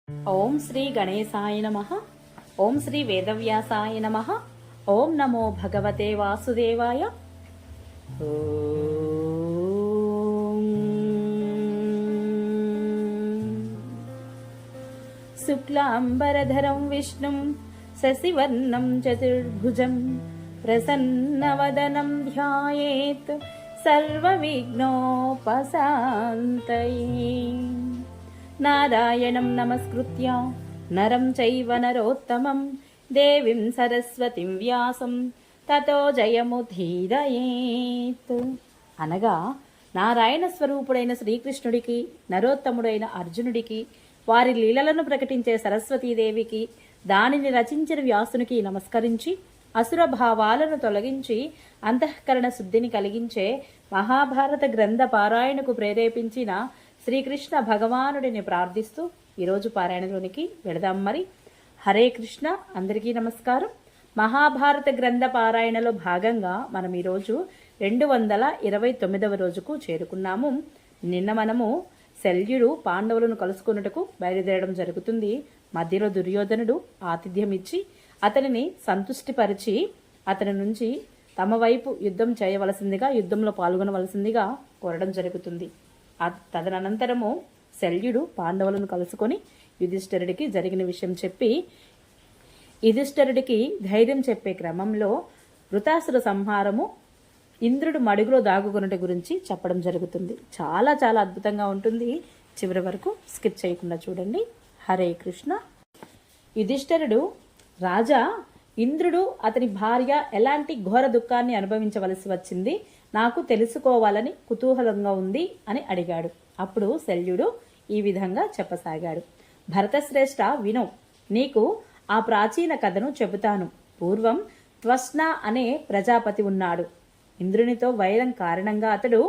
ఓం శ్రీ గణేశాయ నమః. ఓం శ్రీ వేదవ్యాసాయ నమః. ఓం నమో భగవతే వాసుదేవాయ. శుక్లాంబరధరం విష్ణుం శశివర్ణం చతుర్భుజం ప్రసన్నవదనం ధ్యాయేత్ సర్వవిఘ్నోపశాంతయే. నారాయణం నమస్కృత్య నరం చైవ నరోత్తమం దేవీం సరస్వతిం వ్యాసం తతో జయముధీరయేత్. అనగా నారాయణ స్వరూపుడైన శ్రీకృష్ణుడికి, నరోత్తముడైన అర్జునుడికి, వారి లీలలను ప్రకటించే సరస్వతీదేవికి, దానిని రచించిన వ్యాసునికి నమస్కరించి అసుర భావాలను తొలగించి అంతఃకరణ శుద్ధిని కలిగించే మహాభారత గ్రంథ పారాయణకు ప్రేరేపించిన శ్రీకృష్ణ భగవానుడిని ప్రార్థిస్తూ ఈరోజు పారాయణలోనికి వెళదాం. మరి హరే కృష్ణ. అందరికీ నమస్కారం. మహాభారత గ్రంథ పారాయణలో భాగంగా మనం ఈరోజు 229వ రోజుకు చేరుకున్నాము. నిన్న మనము శల్యుడు పాండవులను కలుసుకున్నట్టుకు బయలుదేరడం జరుగుతుంది. మధ్యలో దుర్యోధనుడు ఆతిథ్యం ఇచ్చి అతనిని సంతుష్టిపరిచి అతని నుంచి తమ వైపు యుద్ధం చేయవలసిందిగా, యుద్ధంలో పాల్గొనవలసిందిగా కోరడం జరుగుతుంది. తదనంతరము శల్యుడు పాండవులను కలుసుకొని యుధిష్ఠిరుడికి జరిగిన విషయం చెప్పి, యుధిష్ఠిరుడికి ధైర్యం చెప్పే క్రమంలో వృతాసుర సంహారము, ఇంద్రుడు మడుగులో దాగుకున్నటి గురించి చెప్పడం జరుగుతుంది. చాలా చాలా అద్భుతంగా ఉంటుంది. చివరి వరకు స్కిప్ చేయకుండా చూడండి. హరే కృష్ణ. యుధిష్ఠిరుడు, రాజా, ఇంద్రుడు అతని భార్య ఎలాంటి ఘోర దుఃఖాన్ని అనుభవించవలసి వచ్చింది నాకు తెలుసుకోవాలని కుతూహలంగా ఉంది అని అడిగాడు. అప్పుడు శల్యుడు ఈ విధంగా చెప్పసాగాడు. భరతశ్రేష్ఠ, విను, నీకు ఆ ప్రాచీన కథను చెబుతాను. పూర్వం త్వష్ణ అనే ప్రజాపతి ఉన్నాడు. ఇంద్రునితో వైరం కారణంగా అతడు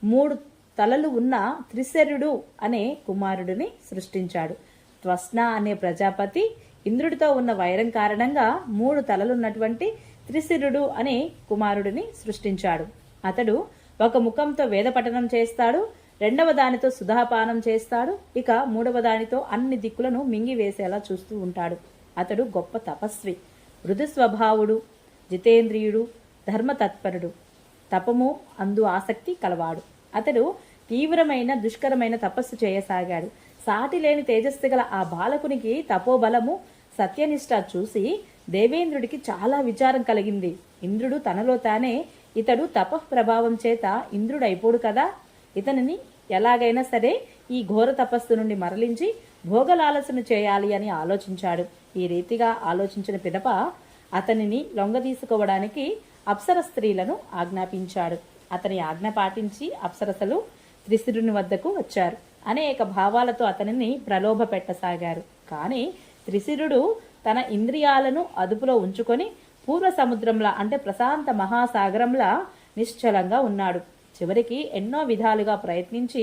3 తలలు ఉన్న త్రిశరుడు అనే కుమారుడిని సృష్టించాడు. త్వష్ణ అనే ప్రజాపతి ఇంద్రుడితో ఉన్న వైరం కారణంగా 3 తలలున్నటువంటి త్రిశిరుడు అనే కుమారుడిని సృష్టించాడు. అతడు ఒక ముఖంతో వేద పఠనం చేస్తాడు, 2వ దానితో సుధాపానం చేస్తాడు, ఇక 3వ దానితో అన్ని దిక్కులను మింగివేసేలా చూస్తూ ఉంటాడు. అతడు గొప్ప తపస్వి, మృదు స్వభావుడు, జితేంద్రియుడు, ధర్మతత్పరుడు, తపము అందు ఆసక్తి కలవాడు. అతడు తీవ్రమైన దుష్కరమైన తపస్సు చేయసాగాడు. సాటి లేని తేజస్సు గల ఆ బాలకునికి తపోబలము, సత్యనిష్ట చూసి దేవేంద్రుడికి చాలా విచారం కలిగింది. ఇంద్రుడు తనలో తానే, ఇతడు తపఃప్రభావం చేత ఇంద్రుడు అయిపోడు కదా, ఇతనిని ఎలాగైనా సరే ఈ ఘోర తపస్సు నుండి మరలించి భోగలాలసను చేయాలి అని ఆలోచించాడు. ఈ రీతిగా ఆలోచించిన పిదప అతనిని లొంగదీసుకోవడానికి అప్సర స్త్రీలను ఆజ్ఞాపించాడు. అతని ఆజ్ఞ పాటించి అప్సరసలు త్రిశిరుని వద్దకు వచ్చారు. అనేక భావాలతో అతనిని ప్రలోభ పెట్టసాగారు. కానీ త్రిశిరుడు తన ఇంద్రియాలను అదుపులో ఉంచుకొని పూర్వ సముద్రంలా, అంటే ప్రశాంత మహాసాగరంలా నిశ్చలంగా ఉన్నాడు. చివరికి ఎన్నో విధాలుగా ప్రయత్నించి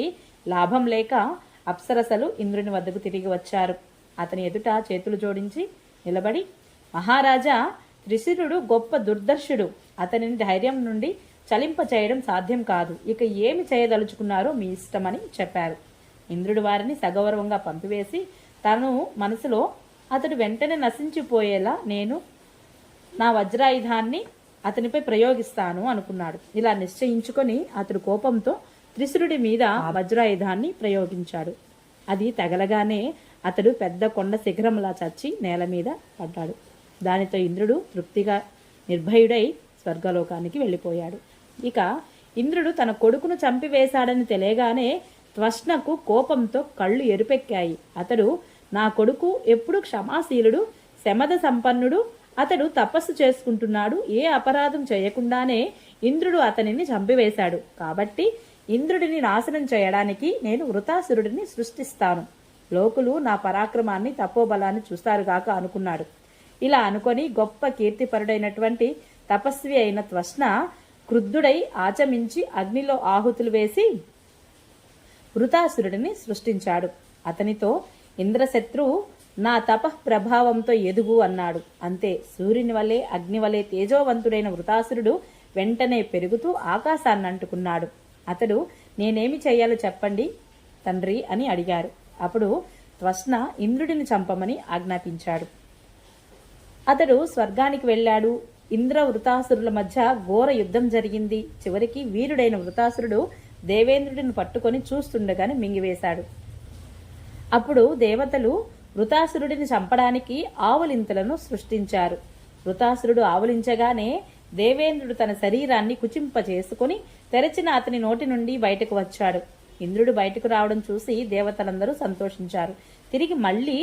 లాభం లేక అప్సరసలు ఇంద్రుని వద్దకు తిరిగి వచ్చారు. అతని ఎదుట చేతులు జోడించి నిలబడి, మహారాజా, త్రిశిరుడు గొప్ప దుర్దర్శుడు, అతనిని ధైర్యం నుండి చలింప చేయడం సాధ్యం కాదు, ఇక ఏమి చేయదలుచుకున్నారో మీ ఇష్టమని చెప్పారు. ఇంద్రుడు వారిని సగౌరవంగా పంపివేసి తను మనసులో, అతడు వెంటనే నశించిపోయేలా నేను నా వజ్రాయుధాన్ని అతనిపై ప్రయోగిస్తాను అనుకున్నాడు. ఇలా నిశ్చయించుకొని అతడు కోపంతో త్రిశిరుడి మీద వజ్రాయుధాన్ని ప్రయోగించాడు. అది తగలగానే అతడు పెద్ద కొండ శిఖరంలా చచ్చి నేల మీద పడ్డాడు. దానితో ఇంద్రుడు తృప్తిగా నిర్భయుడై స్వర్గలోకానికి వెళ్ళిపోయాడు. ఇక ఇంద్రుడు తన కొడుకును చంపివేశాడని తెలియగానే త్వష్ణకు కోపంతో కళ్ళు ఎరుపెక్కాయి. అతడు, నా కొడుకు ఎప్పుడు క్షమాశీలుడు, శమద సంపన్నుడు, అతడు తపస్సు చేసుకుంటున్నాడు, ఏ అపరాధం చేయకుండానే ఇంద్రుడు అతనిని చంపివేశాడు. కాబట్టి ఇంద్రుడిని నాశనం చేయడానికి నేను వృతాసురుడిని సృష్టిస్తాను. లోకులు నా పరాక్రమాన్ని, తపోబలాన్ని చూస్తారుగాక అనుకున్నాడు. ఇలా అనుకొని గొప్ప కీర్తిపరుడైనటువంటి తపస్వి అయిన త్వష్ణ క్రుద్ధుడై ఆచమించి అగ్నిలో ఆహుతులు వేసి వృతాసురుడిని సృష్టించాడు. అతనితో, ఇంద్రశత్రువు నా తపః ప్రభావంతో ఎదుగు అన్నాడు. అంతే, సూర్యుని వలె అగ్ని వలె తేజోవంతుడైన వృతాసురుడు వెంటనే పెరుగుతూ ఆకాశాన్ని అంటుకున్నాడు. అతడు, నేనేమి చెయ్యాలో చెప్పండి తండ్రి అని అడిగారు. అప్పుడు త్వష్ణ ఇంద్రుడిని చంపమని ఆజ్ఞాపించాడు. అతడు స్వర్గానికి వెళ్ళాడు. ఇంద్ర వృతాసురుల మధ్య ఘోర యుద్ధం జరిగింది. చివరికి వీరుడైన వృతాసురుడు దేవేంద్రుడిని పట్టుకొని చూస్తుండగానే మింగివేశాడు. అప్పుడు దేవతలు వృతాసురుడిని చంపడానికి ఆవులింతలను సృష్టించారు. వృతాసురుడు ఆవులించగానే దేవేంద్రుడు తన శరీరాన్ని కుచింపచేసుకుని తెరచిన అతని నోటి నుండి బయటకు వచ్చాడు. ఇంద్రుడు బయటకు రావడం చూసి దేవతలందరూ సంతోషించారు. తిరిగి మళ్లీ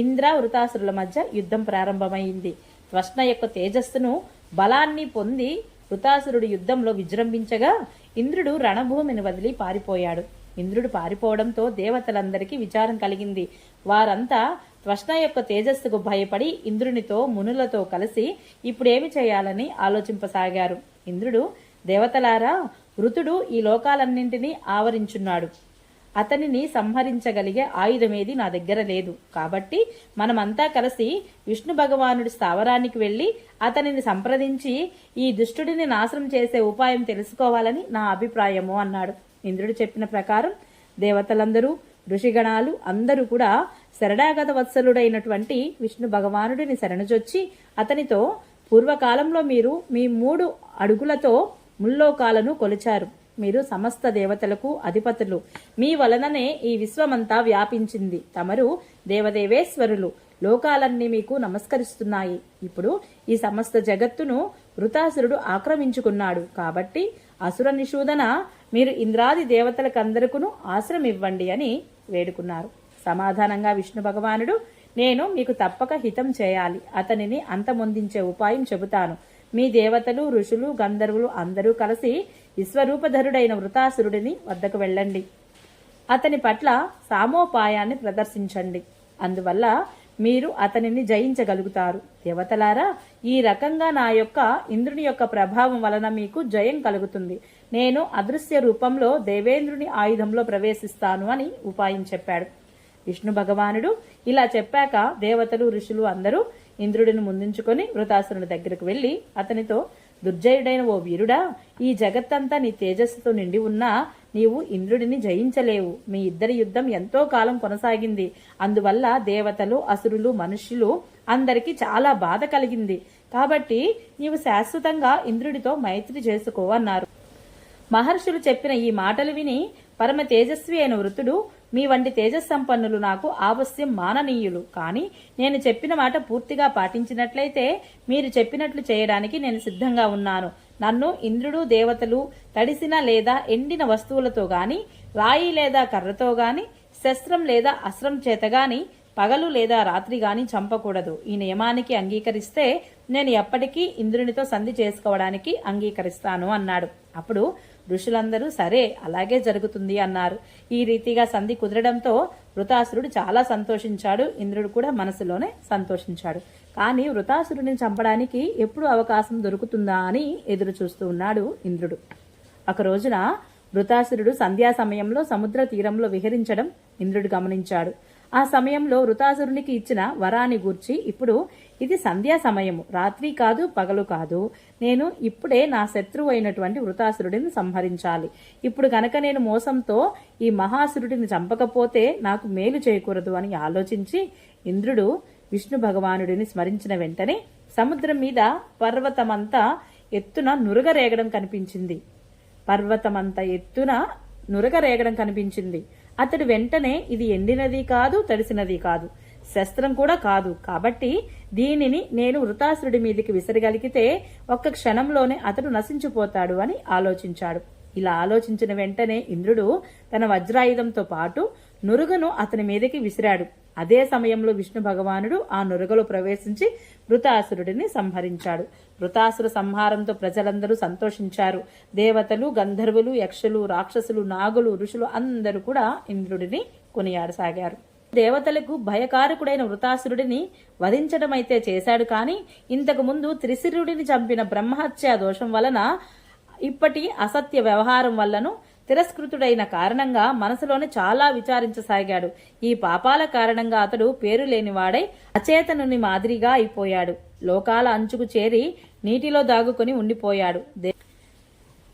ఇంద్ర వృతాసురుల మధ్య యుద్ధం ప్రారంభమైంది. త్వష్ణ యొక్క తేజస్సును బలాన్ని పొంది వృతాసురుడు యుద్ధంలో విజృంభించగా ఇంద్రుడు రణభూమిని వదిలి పారిపోయాడు. ఇంద్రుడు పారిపోవడంతో దేవతలందరికీ విచారం కలిగింది. వారంతా త్వష్ణ యొక్క తేజస్సుకు భయపడి ఇంద్రునితో మునులతో కలిసి ఇప్పుడేమి చేయాలని ఆలోచింపసాగారు. ఇంద్రుడు, దేవతలారా, వృతుడు ఈ లోకాలన్నింటినీ ఆవరించున్నాడు. అతనిని సంహరించగలిగే ఆయుధమేది నా దగ్గర లేదు. కాబట్టి మనమంతా కలిసి విష్ణు భగవానుడి స్థావరానికి వెళ్లి అతనిని సంప్రదించి ఈ దుష్టుడిని నాశనం చేసే ఉపాయం తెలుసుకోవాలని నా అభిప్రాయము అన్నాడు. ఇంద్రుడు చెప్పిన ప్రకారం దేవతలందరూ, ఋషిగణాలు అందరూ కూడా శరణాగత వత్సలుడైనటువంటి విష్ణు భగవానుడిని శరణుజొచ్చి అతనితో, పూర్వకాలంలో మీరు మీ 3 అడుగులతో ముల్లోకాలను కొలిచారు. మీరు సమస్త దేవతలకు అధిపతులు. మీ వలననే ఈ విశ్వమంతా వ్యాపించింది. తమరు దేవదేవేశ్వరులు. లోకాలన్నీ మీకు నమస్కరిస్తున్నాయి. ఇప్పుడు ఈ సమస్త జగత్తును వృతాసురుడు ఆక్రమించుకున్నాడు. కాబట్టి అసుర నిషూదన మీరు ఇంద్రాది దేవతలకందరికీ ఆశ్రమివ్వండి అని వేడుకున్నారు. సమాధానంగా విష్ణు భగవానుడు, నేను మీకు తప్పక హితం చేయాలి. అతనిని అంతమొందించే ఉపాయం చెబుతాను. మీ దేవతలు, ఋషులు, గంధర్వులు అందరూ కలిసి విశ్వరూపధరుడైన వృతాసురుడిని వద్దకు వెళ్ళండి. అతని పట్ల సామోపాయాన్ని ప్రదర్శించండి. అందువల్ల మీరు అతనిని జయించగలుగుతారు. దేవతలారా, ఈ రకంగా నా యొక్క ఇంద్రుని యొక్క ప్రభావం వలన మీకు జయం కలుగుతుంది. నేను అదృశ్య రూపంలో దేవేంద్రుని ఆయుధంలో ప్రవేశిస్తాను అని ఉపాయం చెప్పాడు. విష్ణు భగవానుడు ఇలా చెప్పాక దేవతలు, ఋషులు అందరూ ఇంద్రుడిని ముందుంచుకొని వృతాసురుని దగ్గరకు వెళ్లి అతనితో, దుర్జయుడైన ఓ వీరుడా, ఈ జగత్తంతా నీ తేజస్సుతో నిండి ఉన్నా నీవు ఇంద్రుడిని జయించలేవు. మీ ఇద్దరి యుద్ధం ఎంతో కాలం కొనసాగింది. అందువల్ల దేవతలు, అసురులు, మనుష్యులు అందరికీ చాలా బాధ కలిగింది. కాబట్టి నీవు శాశ్వతంగా ఇంద్రుడితో మైత్రి చేసుకో అన్నారు. మహర్షులు చెప్పిన ఈ మాటలు విని పరమ తేజస్వి అయిన వృతుడు, మీ వంటి తేజస్సంపన్నులు నాకు ఆవశ్యం మాననీయులు. కానీ నేను చెప్పిన మాట పూర్తిగా పాటించినట్లయితే మీరు చెప్పినట్లు చేయడానికి నేను సిద్ధంగా ఉన్నాను. నన్ను ఇంద్రుడు, దేవతలు తడిసిన లేదా ఎండిన వస్తువులతో గాని, రాయి లేదా కర్రతో గాని, శస్త్రం లేదా అస్త్రం చేత గాని, పగలు లేదా రాత్రి గాని చంపకూడదు. ఈ నియమానికి అంగీకరిస్తే నేను ఎప్పటికీ ఇంద్రునితో సంధి చేసుకోవడానికి అంగీకరిస్తాను అన్నాడు. అప్పుడు ఋషులందరూ సరే, అలాగే జరుగుతుంది అన్నారు. ఈ రీతిగా సంధి కుదరడంతో వృతాసురుడు చాలా సంతోషించాడు. ఇంద్రుడు కూడా మనసులోనే సంతోషించాడు. కానీ వృతాసురుడిని చంపడానికి ఎప్పుడు అవకాశం దొరుకుతుందా అని ఎదురు చూస్తూ ఉన్నాడు ఇంద్రుడు. ఒక రోజున వృతాసురుడు సంధ్యా సమయంలో సముద్ర తీరంలో విహరించడం ఇంద్రుడు గమనించాడు. ఆ సమయంలో వృతాసురునికి ఇచ్చిన వరాన్ని గూర్చి, ఇప్పుడు ఇది సంధ్యా సమయము, రాత్రి కాదు, పగలు కాదు. నేను ఇప్పుడే నా శత్రువు అయినటువంటి వృతాసురుడిని సంహరించాలి. ఇప్పుడు గనక నేను మోసంతో ఈ మహాసురుడిని చంపకపోతే నాకు మేలు చేయకూడదు అని ఆలోచించి ఇంద్రుడు విష్ణు భగవానుడిని స్మరించిన వెంటనే సముద్రం మీద పర్వతమంతా ఎత్తున నురగరేగడం కనిపించింది. అతడు వెంటనే, ఇది ఎండినది కాదు, తడిసినది కాదు, శస్త్రం కూడా కాదు. కాబట్టి దీనిని నేను వృతాసురుడి మీదికి విసరగలిగితే ఒక్క క్షణంలోనే అతడు నశించిపోతాడు అని ఆలోచించాడు. ఇలా ఆలోచించిన వెంటనే ఇంద్రుడు తన వజ్రాయుధంతో పాటు నురుగను అతని మీదకి విసిరాడు. అదే సమయంలో విష్ణు భగవానుడు ఆ నురుగలో ప్రవేశించి వృతాసురుడిని సంహరించాడు. వృతాసుర సంహారంతో ప్రజలందరూ సంతోషించారు. దేవతలు, గంధర్వులు, యక్షులు, రాక్షసులు, నాగులు, ఋషులు అందరూ కూడా ఇంద్రుడిని కొనియాడసాగారు. దేవతలకు భయకారకుడైన వృతాసురుడిని వధించడమైతే చేశాడు. కానీ ఇంతకు ముందు త్రిశిరుడిని చంపిన బ్రహ్మహత్యా దోషం వలన, ఇప్పటి అసత్య వ్యవహారం వల్లను తిరస్కృతుడైన కారణంగా మనసులోనే చాలా విచారించసాగాడు. ఈ పాపాల కారణంగా అతడు పేరు లేనివాడై అచేతనుని మాదిరిగా అయిపోయాడు. లోకాల అంచుకు చేరి నీటిలో దాగుకొని ఉండిపోయాడు.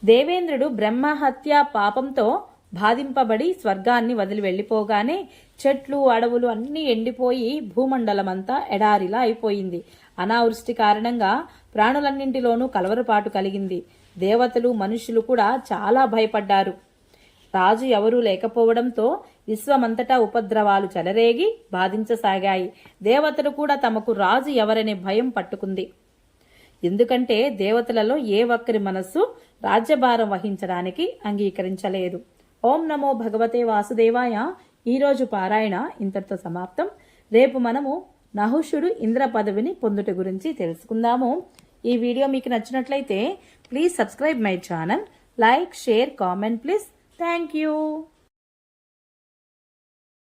దేవేంద్రుడు బ్రహ్మహత్యా పాపంతో బాధింపబడి స్వర్గాన్ని వదిలి వెళ్లిపోగానే చెట్లు అడవులు అన్నీ ఎండిపోయి భూమండలమంతా ఎడారిలా అయిపోయింది. అనావృష్టి కారణంగా ప్రాణులన్నింటిలోనూ కలవరపాటు కలిగింది. దేవతలు మనుషులు కూడా చాలా భయపడ్డారు. రాజు ఎవరూ లేకపోవడంతో విశ్వమంతటా ఉపద్రవాలు చెలరేగి బాధించసాగాయి. దేవతలు కూడా తమకు రాజు ఎవరనే భయం పట్టుకుంది. ఎందుకంటే దేవతలలో ఏ ఒక్కరి మనస్సు రాజ్యభారం వహించడానికి అంగీకరించలేదు. ఓం నమో భగవతే వాసుదేవాయ. ఈరోజు పారాయణ ఇంతటితో సమాప్తం. రేపు మనము నహుషుడు ఇంద్ర పదవిని పొందుట గురించి తెలుసుకుందాము. ఈ వీడియో మీకు నచ్చినట్లయితే please subscribe my channel, like, share, comment please. Thank you.